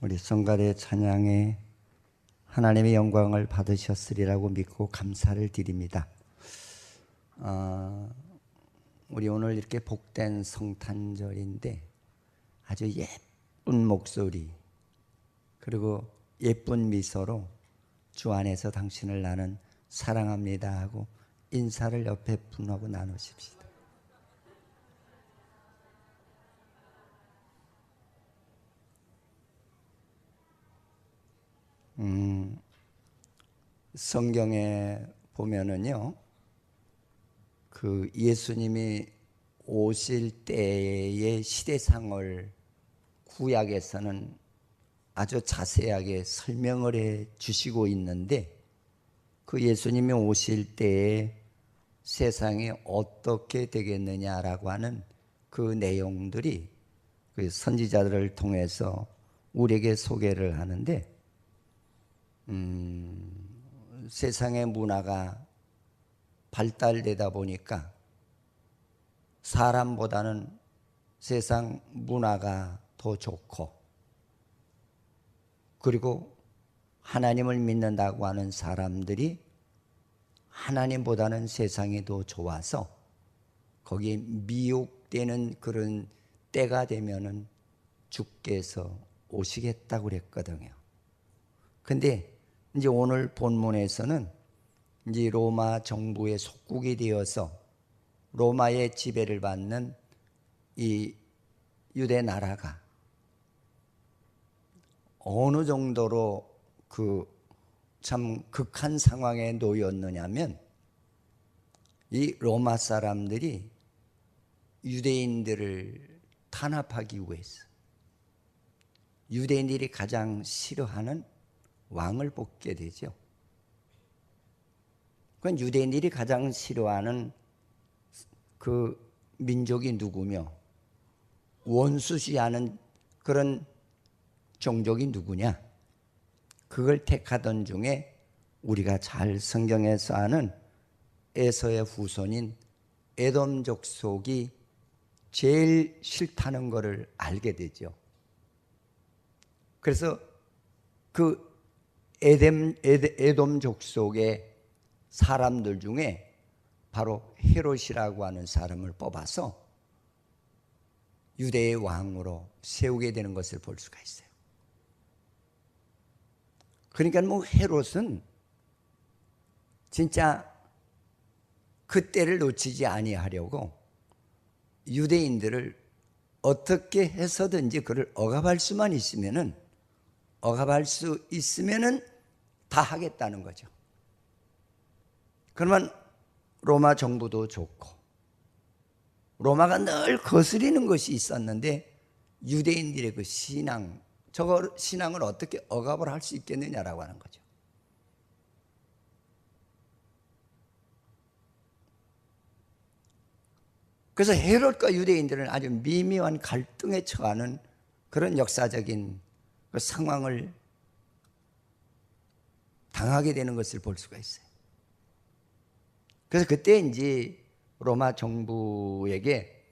우리 성가대 찬양에 하나님의 영광을 받으셨으리라고 믿고 감사를 드립니다. 우리 오늘 이렇게 복된 성탄절인데 아주 예쁜 목소리 그리고 예쁜 미소로 주 안에서 당신을 나는 사랑합니다 하고 인사를 옆에 분하고 나누십시다. 성경에 보면은요, 그 예수님이 오실 때의 시대상을 구약에서는 아주 자세하게 설명을 해 주시고 있는데, 그 예수님이 오실 때에 세상이 어떻게 되겠느냐라고 하는 그 내용들이 그 선지자들을 통해서 우리에게 소개를 하는데, 세상의 문화가 발달되다 보니까 사람보다는 세상 문화가 더 좋고, 그리고 하나님을 믿는다고 하는 사람들이 하나님보다는 세상이 더 좋아서 거기에 미혹되는 그런 때가 되면은 주께서 오시겠다고 그랬거든요. 근데 이제 오늘 본문에서는 이제 로마 정부의 속국이 되어서 로마의 지배를 받는 이 유대 나라가 어느 정도로 그 참 극한 상황에 놓였느냐면, 이 로마 사람들이 유대인들을 탄압하기 위해서 유대인들이 가장 싫어하는 왕을 뽑게 되죠. 그건 유대인들이 가장 싫어하는 그 민족이 누구며 원수시하는 그런 종족이 누구냐, 그걸 택하던 중에 우리가 잘 성경에서 아는 에서의 후손인 에돔 족속이 제일 싫다는 것을 알게 되죠. 그래서 그 에돔 족속의 사람들 중에 바로 헤롯이라고 하는 사람을 뽑아서 유대의 왕으로 세우게 되는 것을 볼 수가 있어요. 그러니까 뭐 헤롯은 진짜 그 때를 놓치지 아니하려고 유대인들을 어떻게 해서든지 그를 억압할 수 있으면은 다 하겠다는 거죠. 그러면 로마 정부도 좋고, 로마가 늘 거스리는 것이 있었는데 유대인들의 그 신앙을 어떻게 억압을 할 수 있겠느냐라고 하는 거죠. 그래서 헤롯과 유대인들은 아주 미묘한 갈등에 처하는 그런 역사적인 그 상황을 당하게 되는 것을 볼 수가 있어요. 그래서 그때 이제 로마 정부에게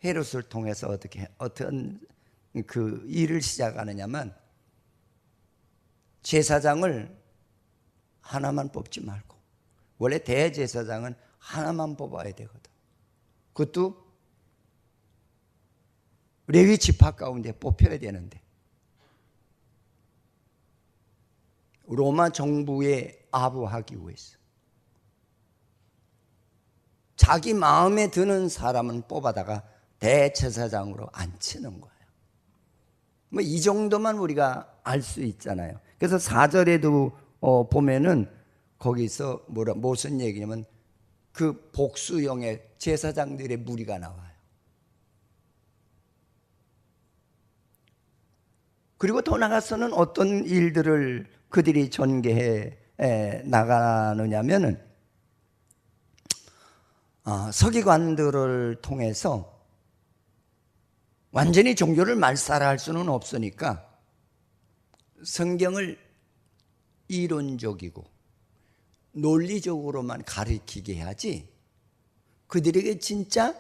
헤롯을 통해서 어떤 그 일을 시작하느냐면, 제사장을 하나만 뽑지 말고, 원래 대제사장은 하나만 뽑아야 되거든. 그것도 레위 지파 가운데 뽑혀야 되는데, 로마 정부에 아부하기 위해서 자기 마음에 드는 사람은 뽑아다가 대제사장으로 앉히는 거예요. 뭐 이 정도만 우리가 알 수 있잖아요. 그래서 4절에도 보면은 거기서 무슨 얘기냐면 그 복수형의 제사장들의 무리가 나와요. 그리고 더 나가서는 어떤 일들을 그들이 전개해 나가느냐면은, 서기관들을 통해서 완전히 종교를 말살할 수는 없으니까 성경을 이론적이고 논리적으로만 가르치게 해야지, 그들에게 진짜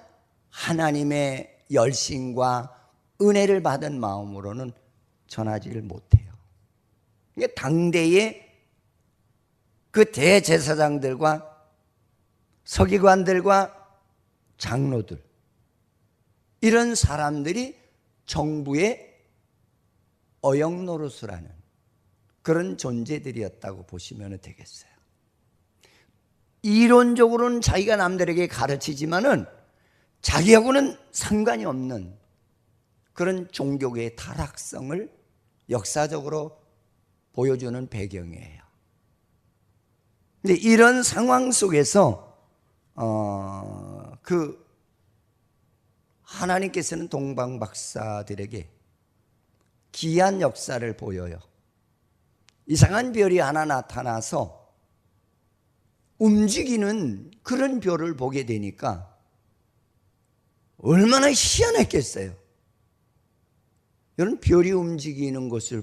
하나님의 열심과 은혜를 받은 마음으로는 전하지를 못해요. 당대의 그 대제사장들과 서기관들과 장로들, 이런 사람들이 정부의 어영노릇을 하는 그런 존재들이었다고 보시면 되겠어요. 이론적으로는 자기가 남들에게 가르치지만은 자기하고는 상관이 없는 그런 종교계의 타락성을 역사적으로 보여주는 배경이에요. 근데 이런 상황 속에서 하나님께서는 동방 박사들에게 기이한 역사를 보여요. 이상한 별이 하나 나타나서 움직이는 그런 별을 보게 되니까 얼마나 희한했겠어요. 이런 별이 움직이는 것을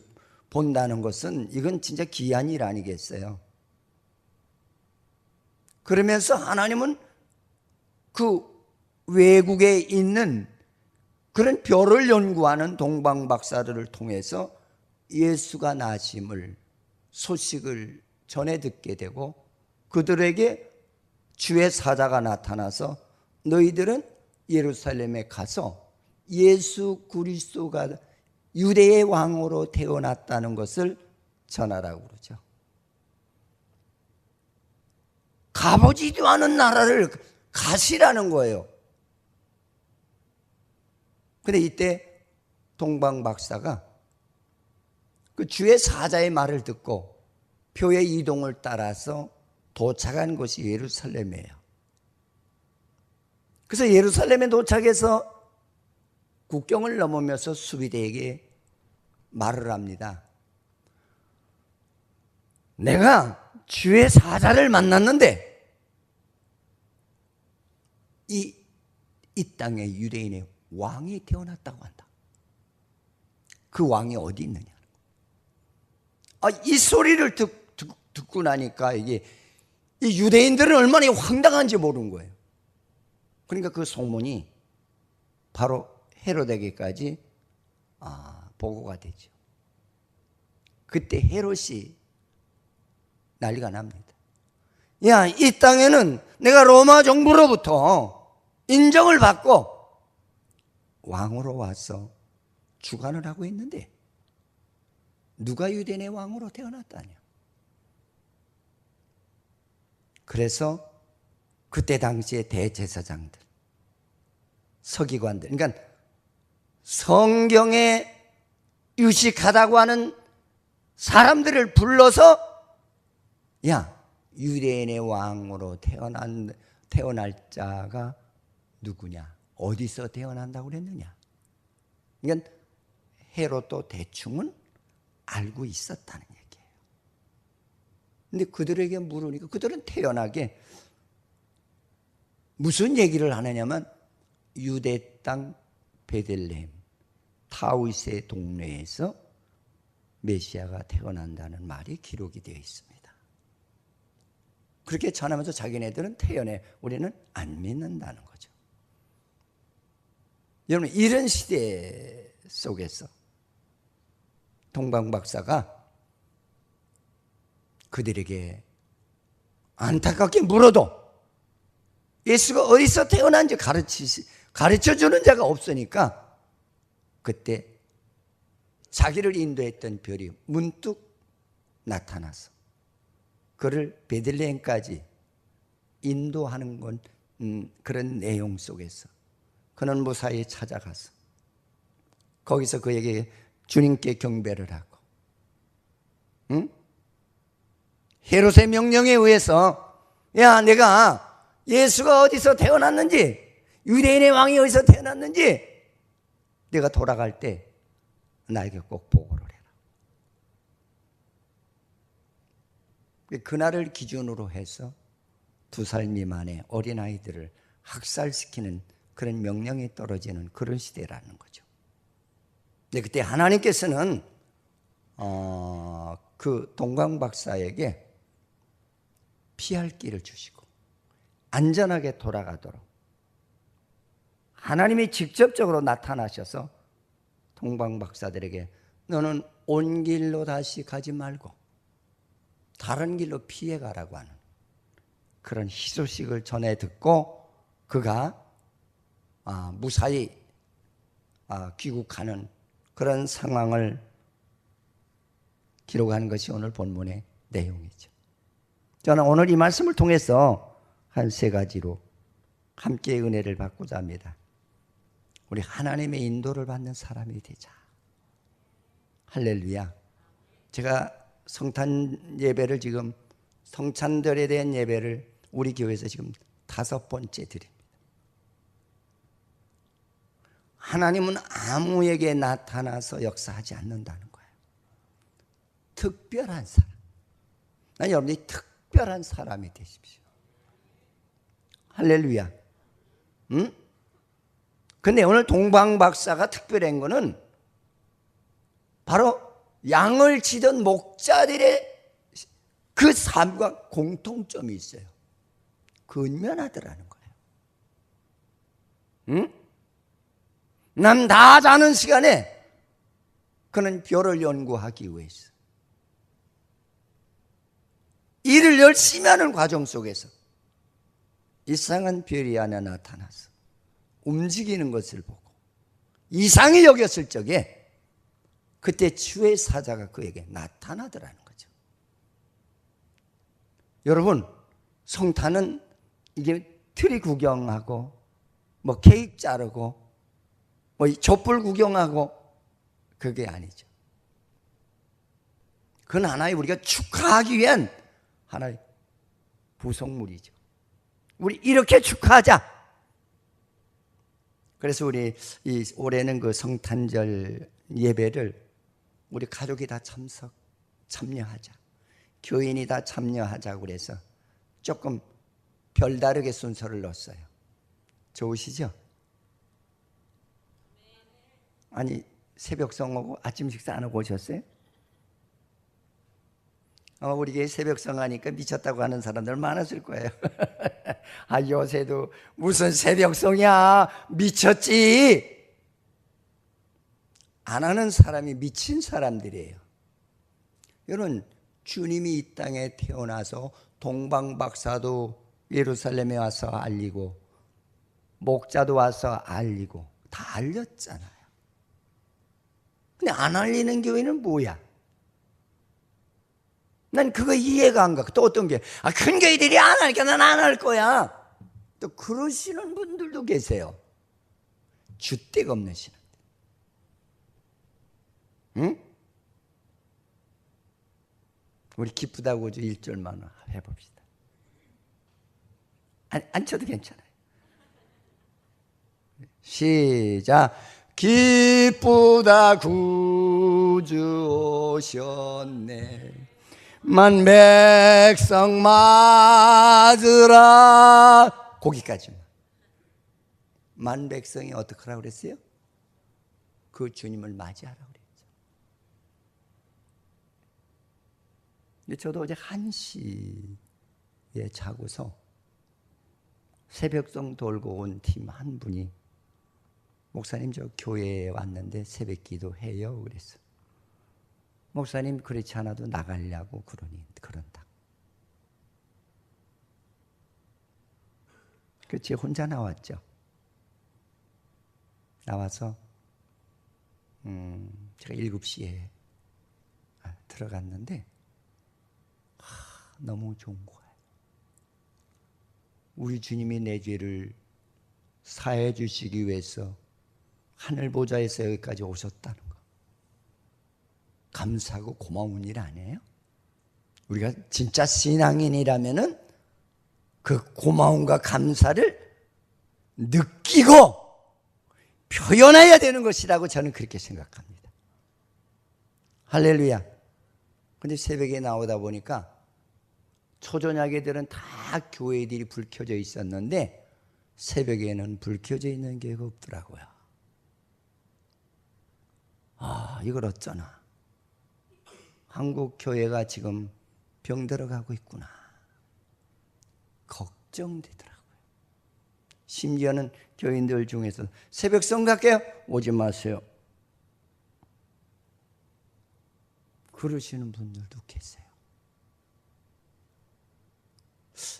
본다는 것은 이건 진짜 기이한 일 아니겠어요? 그러면서 하나님은 그 외국에 있는 그런 별을 연구하는 동방 박사들을 통해서 예수가 나심을 소식을 전해 듣게 되고, 그들에게 주의 사자가 나타나서 너희들은 예루살렘에 가서 예수 그리스도가 유대의 왕으로 태어났다는 것을 전하라고 그러죠. 가보지도 않은 나라를 가시라는 거예요. 근데 이때 동방 박사가 그 주의 사자의 말을 듣고 표의 이동을 따라서 도착한 곳이 예루살렘이에요. 그래서 예루살렘에 도착해서 국경을 넘으면서 수비대에게 말을 합니다. 내가 주의 사자를 만났는데 이 땅에 유대인의 왕이 태어났다고 한다. 그 왕이 어디 있느냐. 이 소리를 듣고 나니까 이 유대인들은 얼마나 황당한지 모르는 거예요. 그러니까 그 소문이 바로 헤로데게까지 보고가 되죠. 그때 헤롯이 난리가 납니다. 야, 이 땅에는 내가 로마 정부로부터 인정을 받고 왕으로 와서 주관을 하고 있는데 누가 유대인의 왕으로 태어났다냐. 그래서 그때 당시에 대제사장들, 서기관들, 그러니까 성경에 유식하다고 하는 사람들을 불러서 야, 유대인의 왕으로 태어날 자가 누구냐? 어디서 태어난다고 그랬느냐? 그러니까 헤롯도 대충은 알고 있었다는 얘기예요. 근데 그들에게 물으니까 그들은 태연하게 무슨 얘기를 하느냐면 유대 땅 베들레헴 다윗의 동네에서 메시아가 태어난다는 말이 기록이 되어 있습니다. 그렇게 전하면서 자기네들은 태연해 우리는 안 믿는다는 거죠. 여러분, 이런 시대 속에서 동방 박사가 그들에게 안타깝게 물어도 예수가 어디서 태어난지 가르쳐주는 자가 없으니까 그때 자기를 인도했던 별이 문득 나타나서 그를 베들레헴까지 인도하는 건 그런 내용 속에서 그는 무사히 찾아가서 거기서 그에게 주님께 경배를 하고, 헤롯의 명령에 의해서 야, 내가 예수가 어디서 태어났는지, 유대인의 왕이 어디서 태어났는지 내가 돌아갈 때 나에게 꼭 보고를 해라. 그날을 기준으로 해서 2살 미만의 어린아이들을 학살시키는 그런 명령이 떨어지는 그런 시대라는 거죠. 근데 그때 하나님께서는 그 동방 박사에게 피할 길을 주시고 안전하게 돌아가도록 하나님이 직접적으로 나타나셔서 동방 박사들에게 너는 온 길로 다시 가지 말고 다른 길로 피해가라고 하는 그런 희소식을 전해 듣고 그가 무사히 귀국하는 그런 상황을 기록하는 것이 오늘 본문의 내용이죠. 저는 오늘 이 말씀을 통해서 한 세 가지로 함께 은혜를 받고자 합니다. 우리 하나님의 인도를 받는 사람이 되자. 할렐루야. 제가 성탄 예배를 지금 성찬절에 대한 예배를 우리 교회에서 지금 5번째 드립니다. 하나님은 아무에게 나타나서 역사하지 않는다는 거예요. 특별한 사람. 난 여러분이 특별한 사람이 되십시오. 할렐루야. 응? 근데 오늘 동방박사가 특별한 거는 바로 양을 치던 목자들의 그 삶과 공통점이 있어요. 근면하더라는 거예요. 응? 남 다 자는 시간에 그는 별을 연구하기 위해서 일을 열심히 하는 과정 속에서 이상한 별이 하나 나타나서 움직이는 것을 보고 이상히 여겼을 적에 그때 주의 사자가 그에게 나타나더라는 거죠. 여러분, 성탄은 이게 트리 구경하고 뭐 케이크 자르고 뭐 촛불 구경하고 그게 아니죠. 그건 하나의 우리가 축하하기 위한 하나의 부속물이죠. 우리 이렇게 축하하자. 그래서 우리 올해는 그 성탄절 예배를 우리 가족이 다 참여하자. 교인이 다 참여하자고 그래서 조금 별다르게 순서를 넣었어요. 좋으시죠? 아니, 새벽성 오고 아침 식사 안 하고 오셨어요? 우리 교회 새벽성 하니까 미쳤다고 하는 사람들 많았을 거예요. 요새도 무슨 새벽성이야, 미쳤지. 안 하는 사람이 미친 사람들이에요. 여러분, 주님이 이 땅에 태어나서 동방박사도 예루살렘에 와서 알리고 목자도 와서 알리고 다 알렸잖아요. 근데 안 알리는 교회는 뭐야? 난 그거 이해가 안 가. 또 어떤 게 큰 교회들이 안 하니까 난 안 할 거야. 또 그러시는 분들도 계세요. 줏대가 없는 신앙들. 응? 우리 기쁘다고 1절만 해봅시다. 안 쳐도 괜찮아요. 시작. 기쁘다 구주 오셨네. 만 백성 맞으라. 거기까지만. 만 백성이 어떻게 하라고 그랬어요? 그 주님을 맞이하라고 그랬죠. 근데 저도 어제 1시에 자고서 새벽성 돌고 온 팀 한 분이 목사님 저 교회에 왔는데 새벽 기도해요 그랬어. 목사님 그렇지 않아도 나가려고 그런다. 그렇지 혼자 나왔죠. 나와서 제가 7시에 들어갔는데 너무 좋은 거예요. 우리 주님이 내 죄를 사해 주시기 위해서 하늘 보좌에서 여기까지 오셨다는 거. 감사하고 고마운 일 아니에요? 우리가 진짜 신앙인이라면은 그 고마움과 감사를 느끼고 표현해야 되는 것이라고 저는 그렇게 생각합니다. 할렐루야. 근데 새벽에 나오다 보니까 초저녁에들은 다 교회들이 불 켜져 있었는데 새벽에는 불 켜져 있는 교회가 없더라고요. 이걸 어쩌나. 한국 교회가 지금 병들어가고 있구나. 걱정되더라고요. 심지어는 교인들 중에서 새벽 성가게요? 오지 마세요. 그러시는 분들도 계세요.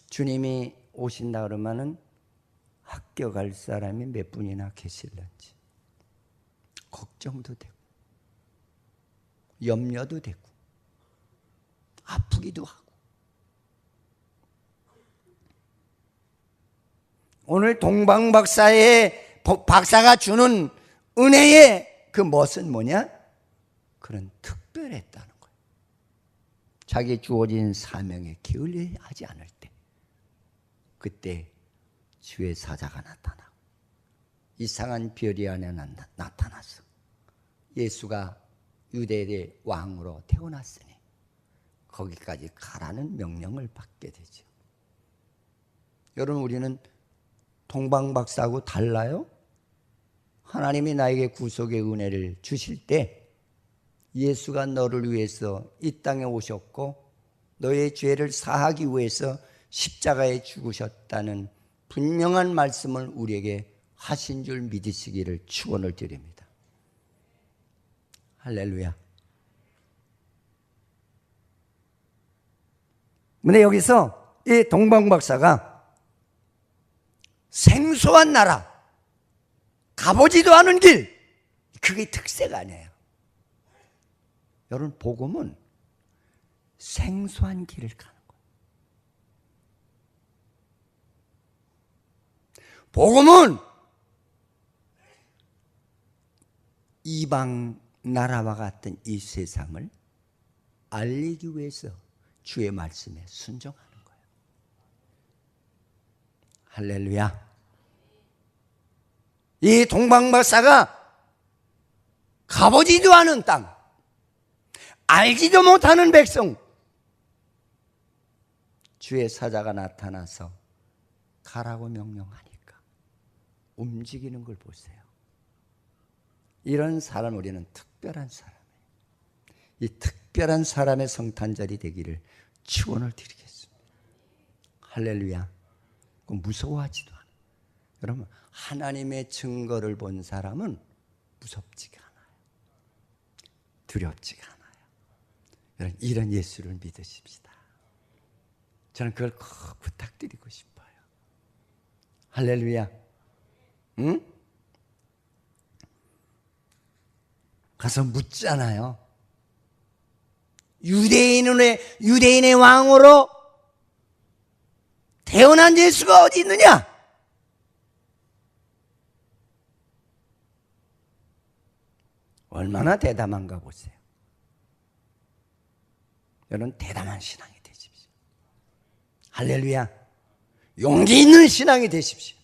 주님이 오신다 그러면은 학교 갈 사람이 몇 분이나 계실런지 걱정도 되고 염려도 되고 아프기도 하고. 오늘 동방박사의 박사가 주는 은혜의 그 멋은 뭐냐? 그런 특별했다는 거예요. 자기 주어진 사명에 게을리하지 않을 때, 그때 주의 사자가 나타나고 이상한 별이 안에 나타나서 예수가 유대의 왕으로 태어났으니 거기까지 가라는 명령을 받게 되죠. 여러분, 우리는 동방박사하고 달라요? 하나님이 나에게 구속의 은혜를 주실 때 예수가 너를 위해서 이 땅에 오셨고 너의 죄를 사하기 위해서 십자가에 죽으셨다는 분명한 말씀을 우리에게 하신 줄 믿으시기를 축원을 드립니다. 할렐루야. 근데 여기서 이 동방박사가 생소한 나라, 가보지도 않은 길, 그게 특색 아니에요. 여러분, 복음은 생소한 길을 가는 거예요. 복음은 이방 나라와 같은 이 세상을 알리기 위해서 주의 말씀에 순종하는 거예요. 할렐루야. 이 동방박사가 가보지도 않은 땅, 알지도 못하는 백성, 주의 사자가 나타나서 가라고 명령하니까 움직이는 걸 보세요. 이런 사람, 우리는 특별한 사람이에요. 이 특별한 사람의 성탄절이 되기를 축원을 드리겠습니다. 할렐루야. 무서워하지도 않아요. 여러분, 하나님의 증거를 본 사람은 무섭지가 않아요. 두렵지가 않아요. 여러분, 이런 예수를 믿으십시다. 저는 그걸 꼭 부탁드리고 싶어요. 할렐루야. 응? 가서 묻잖아요. 유대인의 왕으로 태어난 예수가 어디 있느냐? 얼마나 대담한가 보세요. 여러분, 대담한 신앙이 되십시오. 할렐루야. 용기 있는 신앙이 되십시오.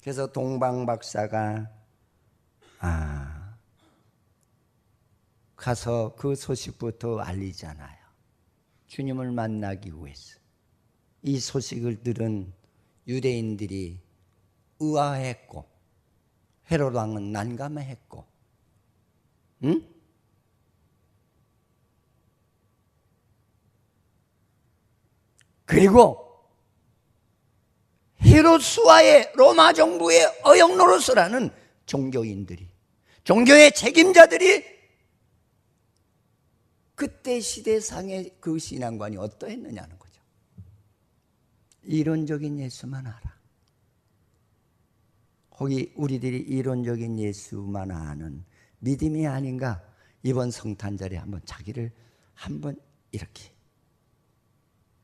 그래서 동방박사가 가서 그 소식부터 알리잖아요. 주님을 만나기 위해서. 이 소식을 들은 유대인들이 의아했고 헤롯 왕은 난감해했고, 응? 그리고 헤롯 수하의 로마 정부의 어영 노릇을 종교인들이, 종교의 책임자들이 그때 시대상의 그 신앙관이 어떠했느냐는 거죠. 이론적인 예수만 알아. 거기 우리들이 이론적인 예수만 아는 믿음이 아닌가? 이번 성탄절에 한번 자기를 한번 이렇게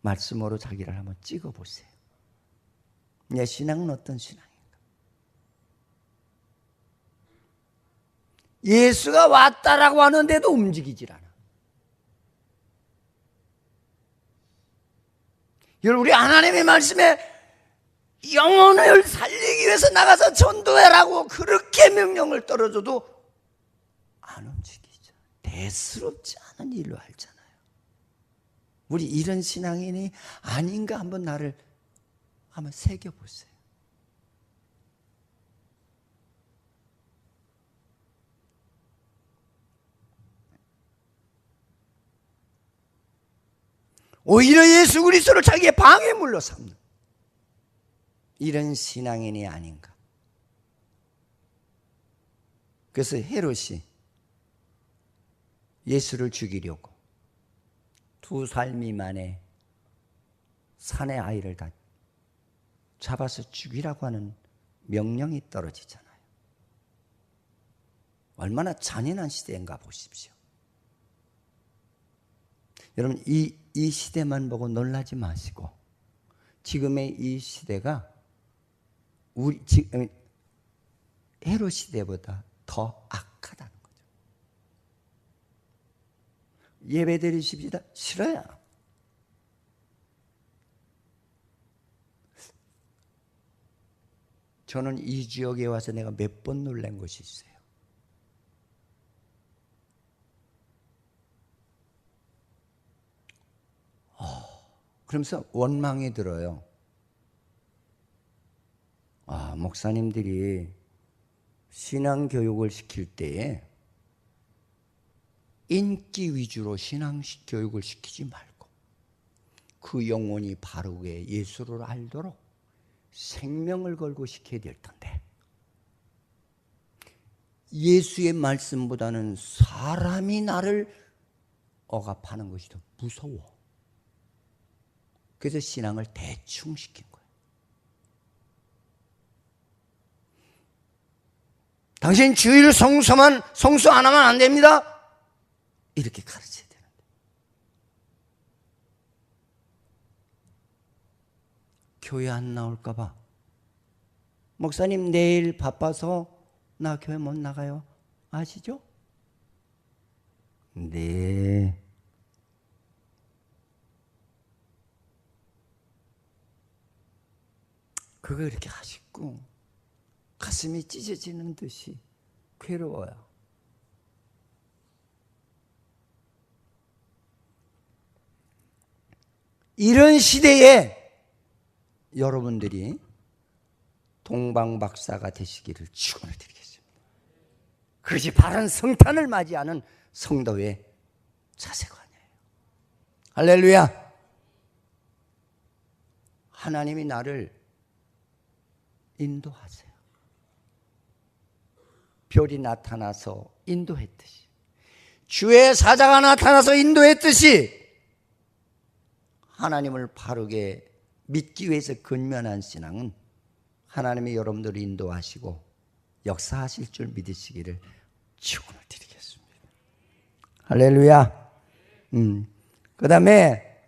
말씀으로 자기를 한번 찍어보세요. 내 신앙은 어떤 신앙인가? 예수가 왔다라고 하는데도 움직이질 않아. 여러분, 우리 하나님의 말씀에 영혼을 살리기 위해서 나가서 전도해라고 그렇게 명령을 떨어져도 안 움직이죠. 대수롭지 않은 일로 알잖아요. 우리 이런 신앙인이 아닌가 한번 나를 한번 새겨보세요. 오히려 예수 그리스도를 자기의 방해물로 삼는 이런 신앙인이 아닌가. 그래서 헤롯이 예수를 죽이려고 2살 미만의 산의 아이를 다 잡아서 죽이라고 하는 명령이 떨어지잖아요. 얼마나 잔인한 시대인가 보십시오. 여러분, 이 시대만 보고 놀라지 마시고 지금의 이 시대가 우리 지금 헤롯 시대보다 더 악하다는 거죠. 예배 드리십시다. 싫어요. 저는 이 지역에 와서 내가 몇 번 놀란 것이 있어요. 그러면서 원망이 들어요. 목사님들이 신앙 교육을 시킬 때에 인기 위주로 신앙 교육을 시키지 말고 그 영혼이 바르게 예수를 알도록 생명을 걸고 시켜야 될 텐데 예수의 말씀보다는 사람이 나를 억압하는 것이 더 무서워. 그래서 신앙을 대충 시킨 거예요. 당신 주일 성수 안 하면 안 됩니다. 이렇게 가르쳐야 되는데 교회 안 나올까 봐 목사님 내일 바빠서 나 교회 못 나가요. 아시죠? 네. 그거 이렇게 하시고 가슴이 찢어지는 듯이 괴로워요. 이런 시대에 여러분들이 동방박사가 되시기를 축원을 드리겠습니다. 그것이 바른 성탄을 맞이하는 성도의 자세관이에요. 할렐루야. 하나님이 나를 인도하세요. 별이 나타나서 인도했듯이 주의 사자가 나타나서 인도했듯이 하나님을 바르게 믿기 위해서 근면한 신앙은 하나님이 여러분들을 인도하시고 역사하실 줄 믿으시기를 축원을 드리겠습니다. 할렐루야. 그 다음에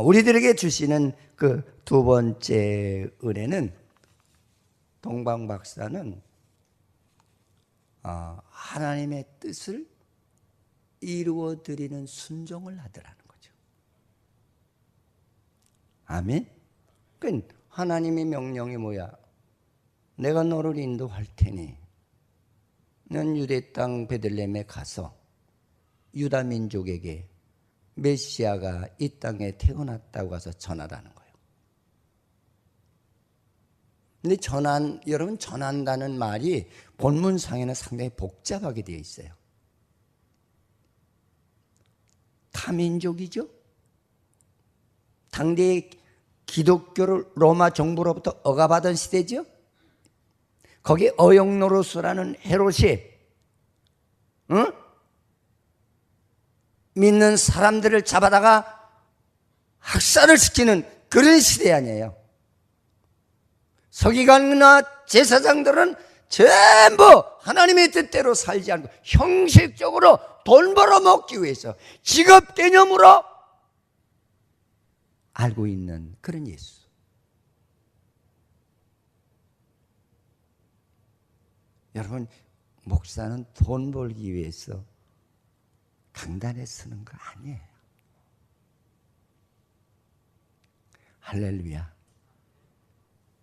우리들에게 주시는 그 두 번째 은혜는 동방박사는 하나님의 뜻을 이루어 드리는 순종을 하더라는 거죠. 아멘. 그러니까 하나님의 명령이 뭐야? 내가 너를 인도할 테니 넌 유대 땅 베들레헴에 가서 유다 민족에게 메시아가 이 땅에 태어났다고 가서 전하라는 거예요. 근데 여러분 전한다는 말이 본문상에는 상당히 복잡하게 되어 있어요. 타민족이죠. 당대의 기독교를 로마 정부로부터 억압하던 시대죠. 거기 어영노로스라는 헤롯이 믿는 사람들을 잡아다가 학살을 시키는 그런 시대 아니에요. 서기관이나 제사장들은 전부 하나님의 뜻대로 살지 않고 형식적으로 돈 벌어먹기 위해서 직업 개념으로 알고 있는 그런 예수. 여러분, 목사는 돈 벌기 위해서 강단에 서는 거 아니에요. 할렐루야.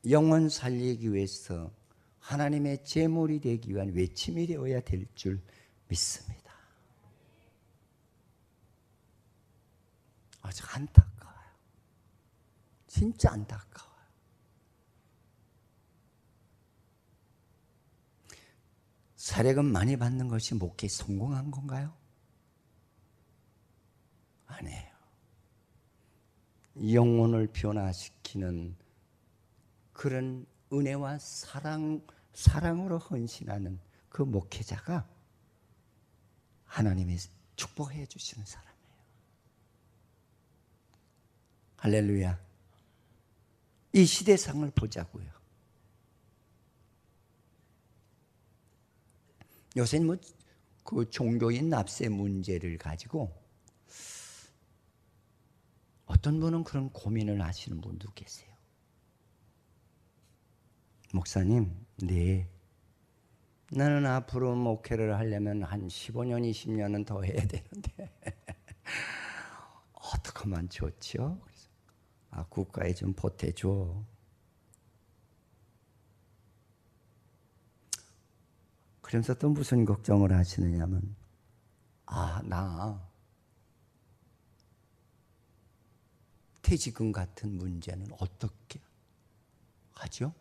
영혼 살리기 위해서 하나님의 제물이 되기 위한 외침이 되어야 될 줄 믿습니다. 아주 안타까워요. 진짜 안타까워요. 세례금 많이 받는 것이 목회에 성공한 건가요? 아니에요. 영혼을 변화시키는 그런 은혜와 사랑으로 헌신하는 그 목회자가 하나님이 축복해 주시는 사람이에요. 할렐루야. 이 시대상을 보자고요. 요새는 뭐 그 종교인 납세 문제를 가지고 어떤 분은 그런 고민을 하시는 분도 계세요. 목사님, 네. 나는 앞으로 목회를 하려면 한 15년, 20년은 더 해야 되는데 어떻게 하면 좋죠? 그래서 국가에 좀 보태줘. 그러면서 또 무슨 걱정을 하시느냐면 나 퇴직금 같은 문제는 어떻게 하죠?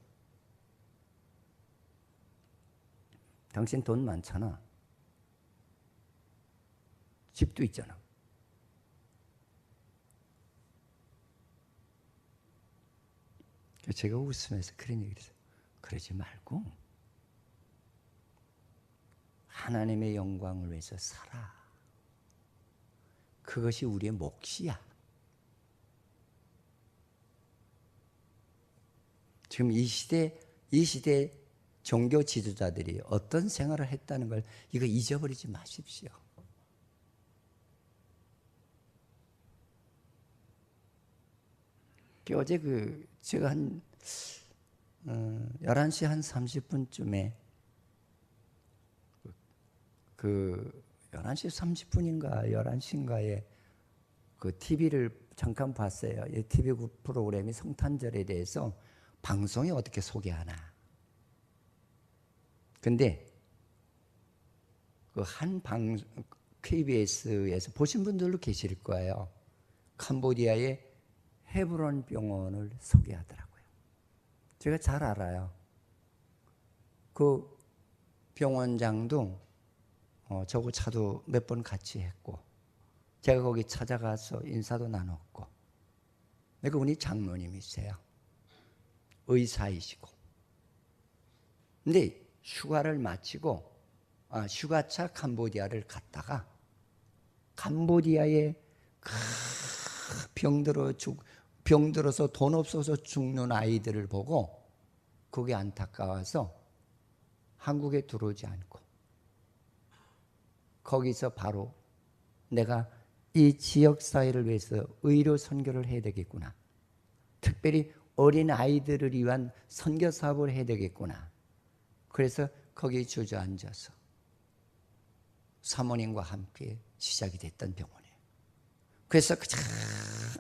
당신 돈 많잖아. 집도 있잖아. 제가 웃으면서 그런 얘기를 했어요. 그러지 말고 하나님의 영광을 위해서 살아. 그것이 우리의 몫이야. 지금 이 시대 종교 지도자들이 어떤 생활을 했다는 걸 이거 잊어버리지 마십시오. 어제 제가 한 11시 한 30분쯤에 11시 30분인가 11시인가에 그 TV를 잠깐 봤어요. 이 TV 프로그램이 성탄절에 대해서 방송이 어떻게 소개하나. 근데 KBS에서 보신 분들도 계실 거예요. 캄보디아의 헤브론 병원을 소개하더라고요. 제가 잘 알아요. 그 병원장도 저하고 차도 몇 번 같이 했고 제가 거기 찾아가서 인사도 나눴고 그분이 장로님이세요. 의사이시고. 근데 휴가를 마치고 휴가차 캄보디아를 갔다가 캄보디아에 병들어서 돈 없어서 죽는 아이들을 보고 그게 안타까워서 한국에 들어오지 않고 거기서 바로 내가 이 지역사회를 위해서 의료 선교를 해야 되겠구나. 특별히 어린 아이들을 위한 선교 사업을 해야 되겠구나. 그래서 거기에 주저앉아서 사모님과 함께 시작이 됐던 병원이에요. 그래서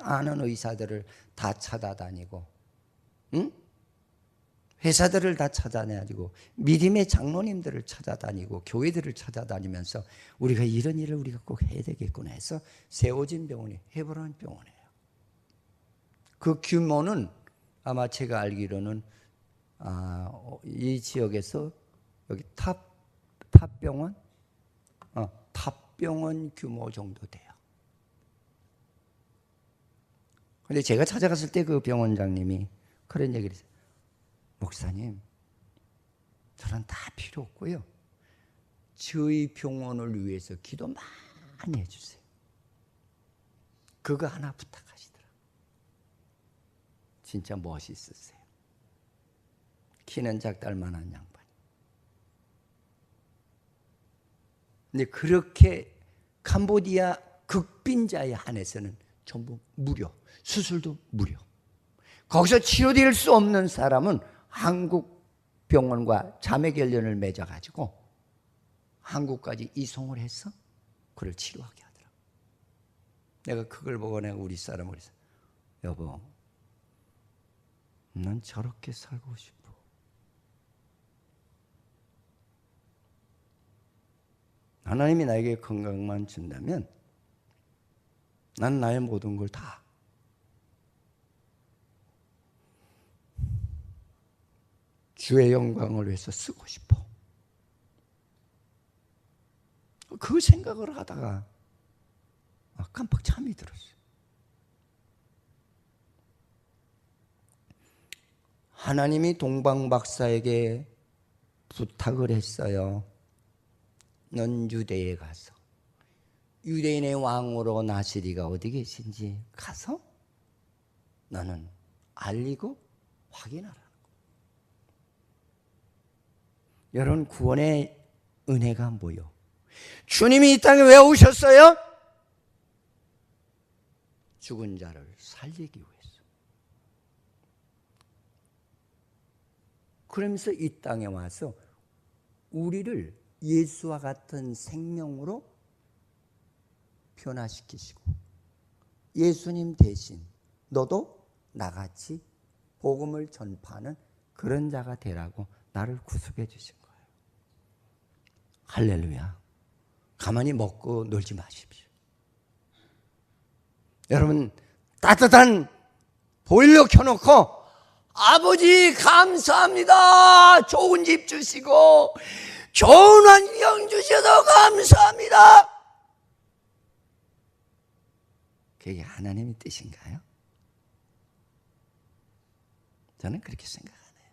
아는 의사들을 다 찾아다니고 회사들을 다 찾아다니고 믿음의 장로님들을 찾아다니고 교회들을 찾아다니면서 우리가 이런 일을 우리가 꼭 해야 되겠구나 해서 세워진 병원이 헤브론 병원이에요. 그 규모는 아마 제가 알기로는 이 지역에서 여기 탑병원 규모 정도 돼요. 근데 제가 찾아갔을 때 그 병원장님이 그런 얘기를 했어요. 목사님, 저는 다 필요 없고요. 저희 병원을 위해서 기도 많이 해주세요. 그거 하나 부탁하시더라고요. 진짜 멋있으세요. 키는 작달만한 양반. 근데 그렇게 캄보디아 극빈자에 한해서는 전부 무료, 수술도 무료. 거기서 치료될 수 없는 사람은 한국 병원과 자매 결연을 맺어가지고 한국까지 이송을 해서 그를 치료하게 하더라고요. 내가 그걸 보고 내가 우리 사람을 해서 여보, 난 저렇게 살고 싶어. 하나님이 나에게 건강만 준다면 난 나의 모든 걸 다 주의 영광을 위해서 쓰고 싶어. 그 생각을 하다가 깜빡 잠이 들었어요. 하나님이 동방 박사에게 부탁을 했어요. 넌 유대에 가서 유대인의 왕으로 나시리가 어디 계신지 가서 너는 알리고 확인하라는 거예요. 여러분, 구원의 은혜가 뭐요? 주님이 이 땅에 왜 오셨어요? 죽은 자를 살리기 위해서. 그러면서 이 땅에 와서 우리를 예수와 같은 생명으로 변화시키시고, 예수님 대신 너도 나같이 복음을 전파하는 그런 자가 되라고 나를 구속해 주신 거예요. 할렐루야. 가만히 먹고 놀지 마십시오. 여러분, 따뜻한 보일러 켜놓고 아버지 감사합니다, 좋은 집 주시고 좋은 환경 주셔서 감사합니다. 그게 하나님의 뜻인가요? 저는 그렇게 생각 안 해요.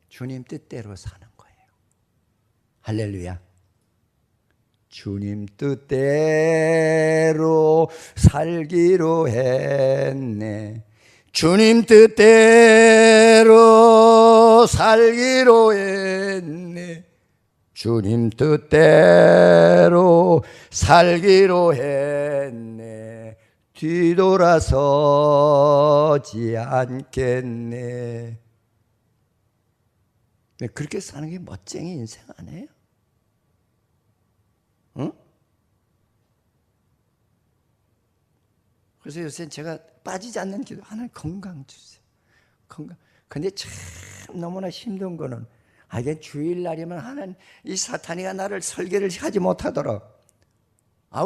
주님 뜻대로 사는 거예요. 할렐루야. 주님 뜻대로 살기로 했네. 주님 뜻대로 살기로 했네. 주님 뜻대로 살기로 했네. 뒤돌아서지 않겠네. 그렇게 사는 게 멋쟁이 인생 아니에요? 응? 그래서 요새 제가 빠지지 않는 기도, 하나님 건강 주세요. 건강. 근데 참 너무나 힘든 거는, 이게 주일날이면 하나님, 이 사탄이가 나를 설계를 하지 못하도록,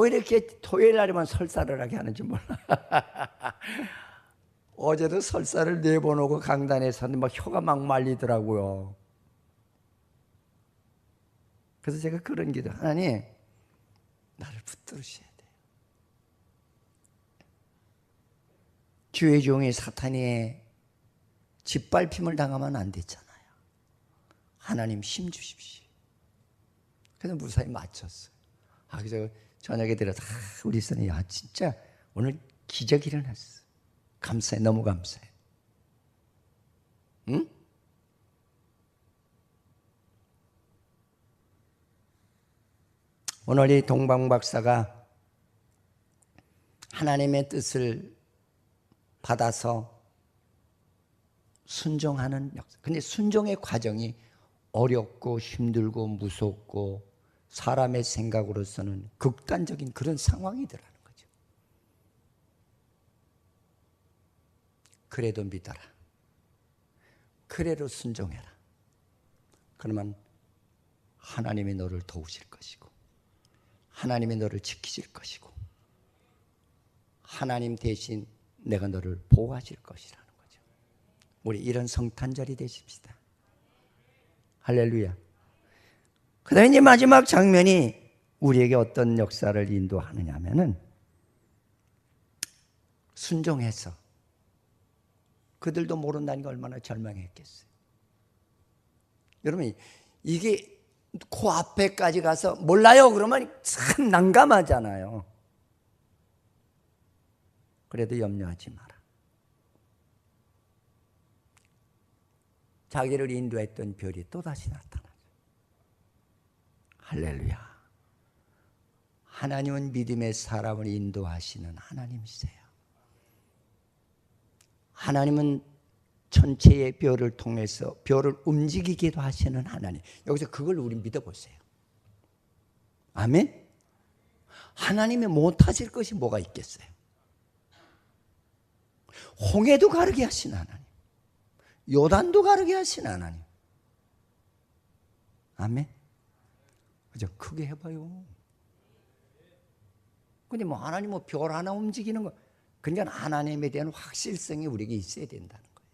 왜 이렇게 토요일날이면 설사를 하게 하는지 몰라. 어제도 설사를 4번 오고 강단에서 막 혀가 막 말리더라고요. 그래서 제가 그런 기도, 하나님 나를 붙들으셔야 돼요. 주의 종이 사탄의 짓밟힘을 당하면 안 되잖아요. 하나님 힘 주십시오. 그래서 무사히 마쳤어요. 그래서 저녁에 들어서 우리 선생님, 진짜 오늘 기적이 일어났어. 감사해, 너무 감사해. 응? 오늘 이 동방 박사가 하나님의 뜻을 받아서 순종하는 역사. 근데 순종의 과정이 어렵고 힘들고 무섭고 사람의 생각으로서는 극단적인 그런 상황이더라는 거죠. 그래도 믿어라. 그래도 순종해라. 그러면 하나님이 너를 도우실 것이고, 하나님이 너를 지키실 것이고, 하나님 대신 내가 너를 보호하실 것이라는 거죠. 우리 이런 성탄절이 되십시다. 할렐루야. 그 다음에 이제 마지막 장면이 우리에게 어떤 역사를 인도하느냐 하면은, 순종해서 그들도 모른다는 게 얼마나 절망했겠어요. 여러분, 이게 코앞에까지 가서 몰라요 그러면 참 난감하잖아요. 그래도 염려하지 마라. 자기를 인도했던 별이 또다시 나타나죠. 할렐루야. 하나님은 믿음의 사람을 인도하시는 하나님이세요. 하나님은 전체의 별을 통해서 별을 움직이기도 하시는 하나님. 여기서 그걸 우리 믿어보세요. 아멘? 하나님이 못하실 것이 뭐가 있겠어요? 홍해도 가르게 하신 하나님, 요단도 가르게 하신 하나님. 아멘? 그죠? 크게 해봐요. 근데 하나님 별 하나 움직이는 거, 그러니까 하나님에 대한 확실성이 우리에게 있어야 된다는 거예요.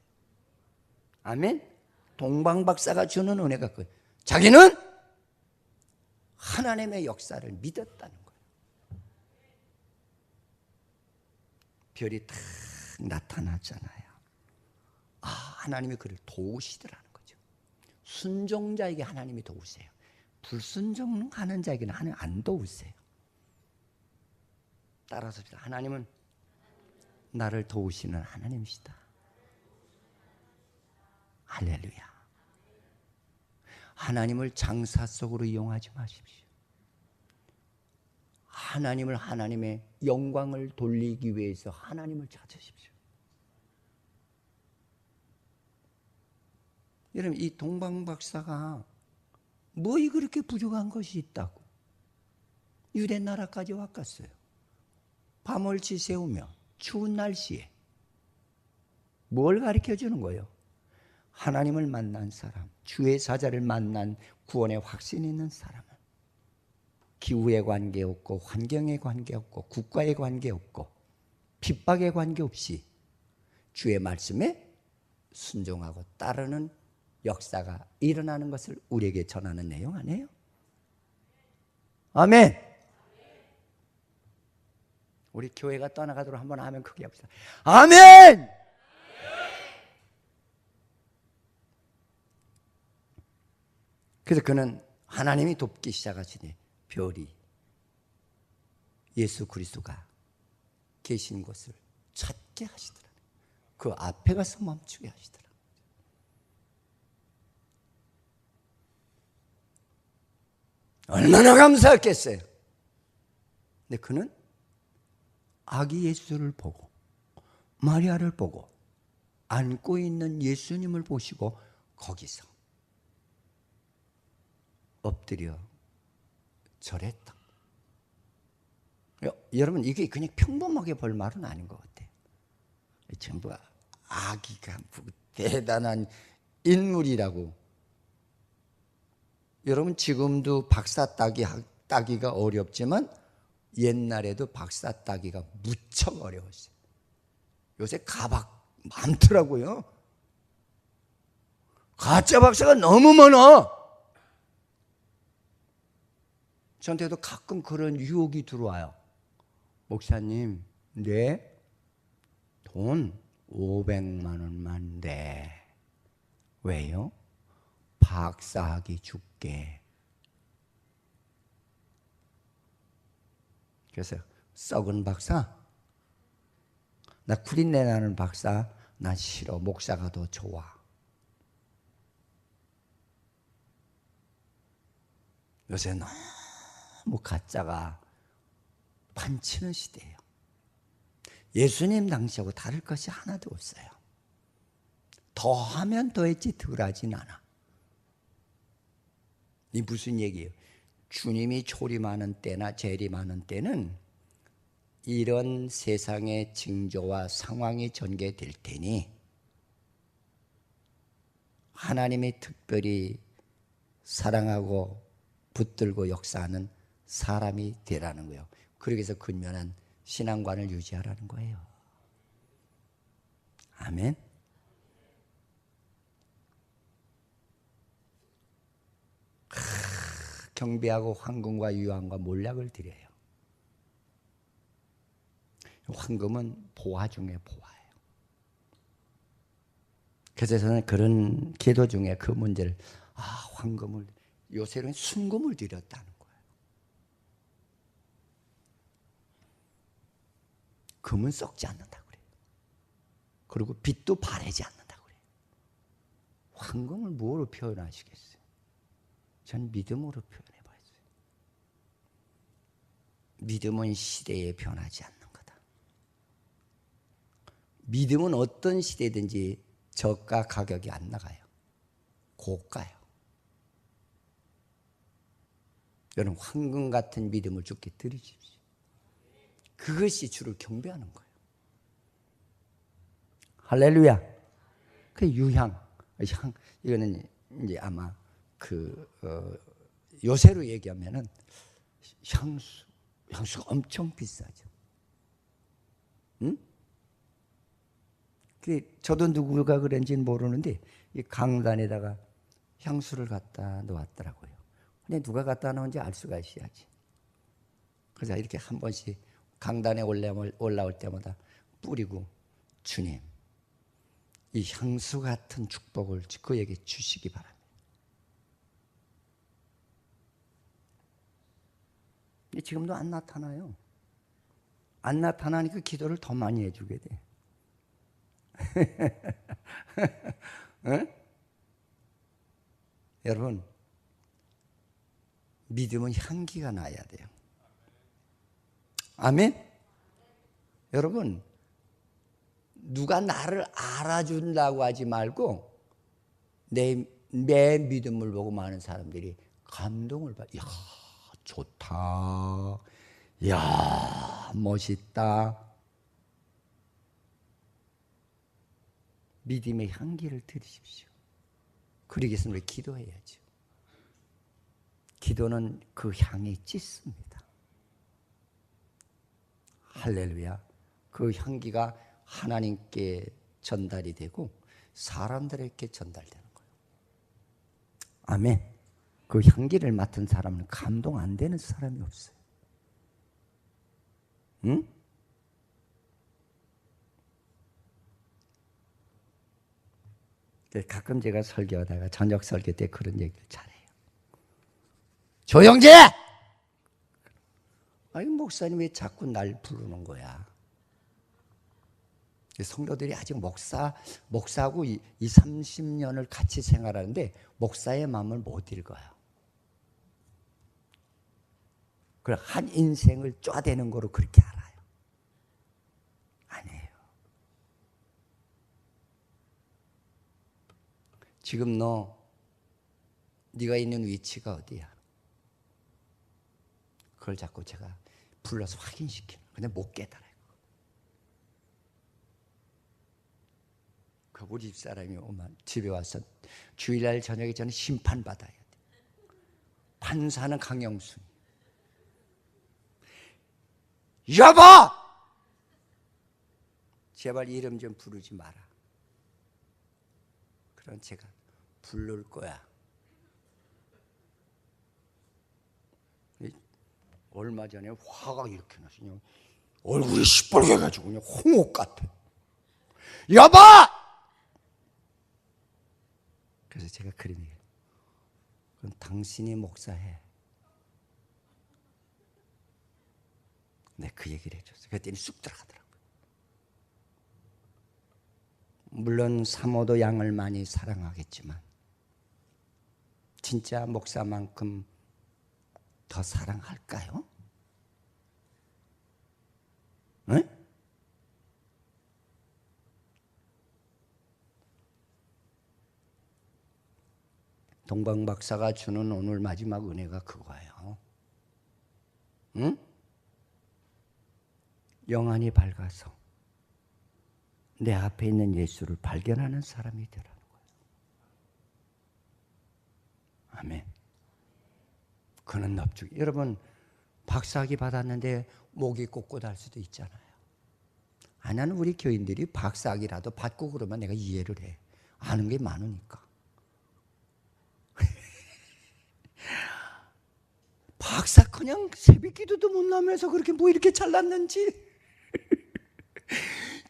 아멘? 동방박사가 주는 은혜가 그, 자기는 하나님의 역사를 믿었다는 거예요. 별이 탁 나타나잖아요. 하나님이 그를 도우시더라는 거죠. 순종자에게 하나님이 도우세요. 불순종하는 자에게는 하나님 안 도우세요. 따라서 하나님은 나를 도우시는 하나님이시다. 할렐루야. 하나님을 장사 속으로 이용하지 마십시오. 하나님을, 하나님의 영광을 돌리기 위해서 하나님을 찾으십시오. 여러분, 이 동방 박사가 뭐이 그렇게 부족한 것이 있다고 유대 나라까지 왔겠어요? 밤을 지새우며 추운 날씨에 뭘 가르쳐 주는 거예요? 하나님을 만난 사람, 주의 사자를 만난 구원의 확신이 있는 사람은 기후에 관계없고 환경에 관계없고 국가에 관계없고 핍박에 관계없이 주의 말씀에 순종하고 따르는 역사가 일어나는 것을 우리에게 전하는 내용 아니에요? 아멘. 우리 교회가 떠나가도록 한번 아멘 크게 합시다. 아멘. 그래서 그는 하나님이 돕기 시작하시니 별이 예수 그리스도가 계신 곳을 찾게 하시더라. 그 앞에 가서 멈추게 하시더라. 얼마나 감사했겠어요. 근데 그는 아기 예수를 보고 마리아를 보고 안고 있는 예수님을 보시고 거기서 엎드려 절했다. 여러분, 이게 그냥 평범하게 볼 말은 아닌 것 같아요. 전부 아기가 대단한 인물이라고. 여러분, 지금도 박사 따기가 어렵지만 옛날에도 박사 따기가 무척 어려웠어요. 요새 가박 많더라고요. 가짜 박사가 너무 많아. 저한테도 가끔 그런 유혹이 들어와요. 목사님, 네? 돈 500만 원만 내. 왜요? 박사학위 줄게. 그래서 썩은 박사? 나 구린내 나는 박사? 나 싫어. 목사가 더 좋아. 요새 너무 가짜가 판치는 시대예요. 예수님 당시하고 다를 것이 하나도 없어요. 더하면 더했지 덜하진 않아. 이 무슨 얘기예요? 주님이 초림하는 때나 재림하는 때는 이런 세상의 징조와 상황이 전개될 테니 하나님이 특별히 사랑하고 붙들고 역사하는 사람이 되라는 거예요. 그러기 위해서 근면한 신앙관을 유지하라는 거예요. 아멘. 경배하고 황금과 유황과 몰약을 드려요. 황금은 보화 중에 보화예요. 그래서 저는 그런 기도 중에 그 문제를 황금을 요새는 순금을 드렸다는 거예요. 금은 썩지 않는다 그래요. 그리고 빛도 바래지 않는다 그래요. 황금을 뭐로 표현하시겠어요? 전 믿음으로 표현해봐야죠. 믿음은 시대에 변하지 않는 거다. 믿음은 어떤 시대든지 저가 가격이 안 나가요. 고가요. 여러분, 황금 같은 믿음을 주께 드리십시오. 그것이 주를 경배하는 거예요. 할렐루야. 그 유향, 이거는 이제 아마 요새로 얘기하면은 향수가 엄청 비싸죠. 응? 저도 누구가 그런지는 모르는데 이 강단에다가 향수를 갖다 놓았더라고요. 근데 누가 갖다 놓은지 알 수가 있어야지. 그래서 이렇게 한 번씩 강단에 올라올 때마다 뿌리고, 주님, 이 향수 같은 축복을 그에게 주시기 바랍니다. 근데 지금도 안 나타나요. 안 나타나니까 기도를 더 많이 해주게 돼. 응? 여러분, 믿음은 향기가 나야 돼요. 아멘? 여러분, 누가 나를 알아준다고 하지 말고 내 믿음을 보고 많은 사람들이 감동을 받아. 이야, 좋다. 이야, 멋있다. 믿음의 향기를 들으십시오. 그러기 위해서 우리 기도해야죠. 기도는 그 향이 찢습니다. 할렐루야. 그 향기가 하나님께 전달이 되고 사람들에게 전달되는 거예요. 아멘. 그 향기를 맡은 사람은 감동 안 되는 사람이 없어요. 응? 가끔 제가 설교하다가 저녁 설교 때 그런 얘기를 잘해요. 조영재! 아니 목사님 왜 자꾸 날 부르는 거야? 성도들이 아직 목사하고 30년을 같이 생활하는데 목사의 마음을 못 읽어요. 그래 한 인생을 쪼아대는 거로 그렇게 알아요. 아니에요. 지금 네가 있는 위치가 어디야? 그걸 자꾸 제가 불러서 확인시키는. 근데 못 깨달아요. 그 우리 집사람이 오면 집에 와서 주일날 저녁에 저는 심판받아야 돼. 판사는 강영순. 여보! 제발 이름 좀 부르지 마라. 그럼 제가 부를 거야. 얼마 전에 화가 이렇게 나서 그냥 얼굴이 시뻘개가지고 그냥 홍옥 같아. 여보! 그래서 제가 그런 얘기해요. 그럼 당신이 목사해. 네, 그 얘기를 해줬어요. 그랬더니 쑥 들어가더라고요. 물론 사모도 양을 많이 사랑하겠지만 진짜 목사만큼 더 사랑할까요? 네? 동방 박사가 주는 오늘 마지막 은혜가 그거예요. 응? 영안이 밝아서 내 앞에 있는 예수를 발견하는 사람이 되라는 거예요. 아멘. 그는 넙죽. 여러분 박사학위 받았는데 목이 꼿꼿할 수도 있잖아요. 나는 우리 교인들이 박사학위라도 받고 그러면 내가 이해를 해. 아는 게 많으니까. 박사 그냥 새벽기도도 못 나면서 그렇게 뭐 이렇게 잘났는지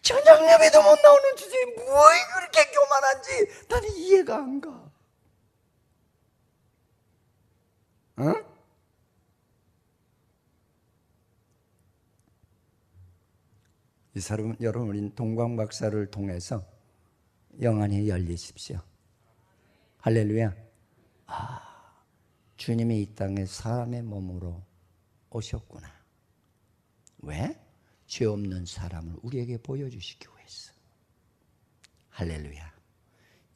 저녁 예배도 못 나오는 주제에 뭐 그렇게 교만한지 나는 이해가 안 가. 응? 이 사람 여러분 우리 동광 박사를 통해서 영안이 열리십시오. 할렐루야. 주님이 이 땅에 사람의 몸으로 오셨구나. 왜? 죄 없는 사람을 우리에게 보여주시기 위해서. 할렐루야.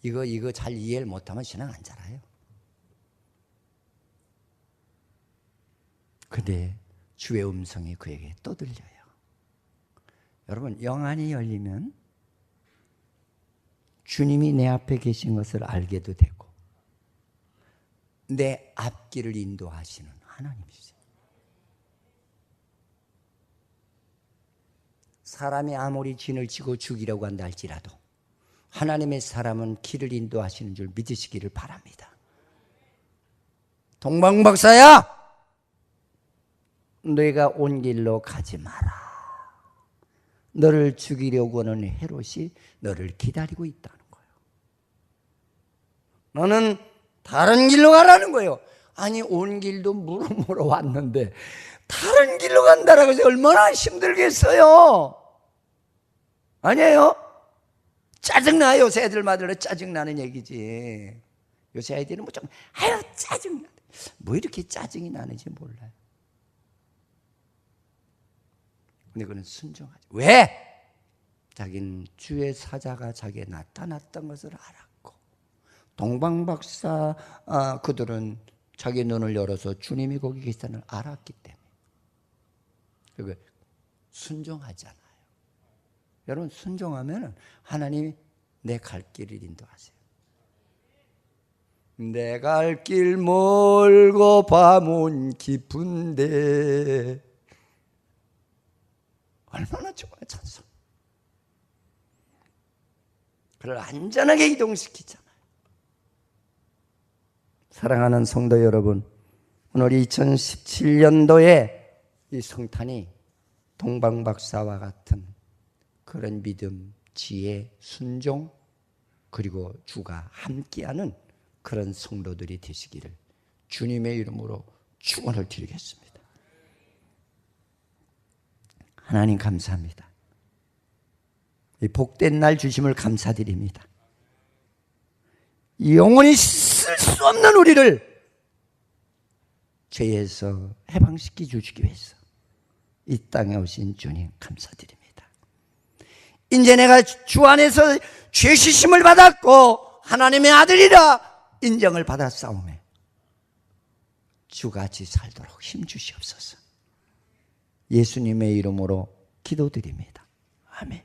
이거 잘 이해를 못하면 신앙 안 자라요. 근데 주의 음성이 그에게 또 들려요. 여러분 영안이 열리면 주님이 내 앞에 계신 것을 알게도 되고 내 앞길을 인도하시는 하나님이세요. 사람이 아무리 진을 치고 죽이려고 한다 할지라도 하나님의 사람은 길을 인도하시는 줄 믿으시기를 바랍니다. 동방박사야, 너희가 온 길로 가지 마라. 너를 죽이려고 하는 헤롯이 너를 기다리고 있다는 거예요. 너는 다른 길로 가라는 거예요. 아니 온 길도 물음으로 왔는데 다른 길로 간다라고 해서 얼마나 힘들겠어요? 아니에요? 짜증나. 요새 애들마다 짜증나는 얘기지. 요새 아이들은 뭐 좀 아유 짜증나. 뭐 이렇게 짜증이 나는지 몰라요. 근데 그는 순종하지. 왜? 자기는 주의 사자가 자기에 나타났던 것을 알았고, 동방박사 그들은 자기 눈을 열어서 주님이 거기 계시다는 걸 알았기 때문에 그게 순종하잖아요. 여러분 순종하면 하나님이 내 갈 길을 인도하세요. 내 갈 길 멀고 밤은 깊은데 얼마나 좋아요. 찬송. 그를 안전하게 이동시키잖아요. 사랑하는 성도 여러분, 오늘 2017년도에 이 성탄이 동방박사와 같은 그런 믿음, 지혜, 순종, 그리고 주가 함께하는 그런 성도들이 되시기를 주님의 이름으로 축원을 드리겠습니다. 하나님 감사합니다. 이 복된 날 주심을 감사드립니다. 영원히 쓸 수 없는 우리를 죄에서 해방시켜 주시기 위해서 이 땅에 오신 주님 감사드립니다. 이제 내가 주 안에서 죄 씻음을 받았고 하나님의 아들이라 인정을 받았사오매 주같이 살도록 힘주시옵소서. 예수님의 이름으로 기도드립니다. 아멘.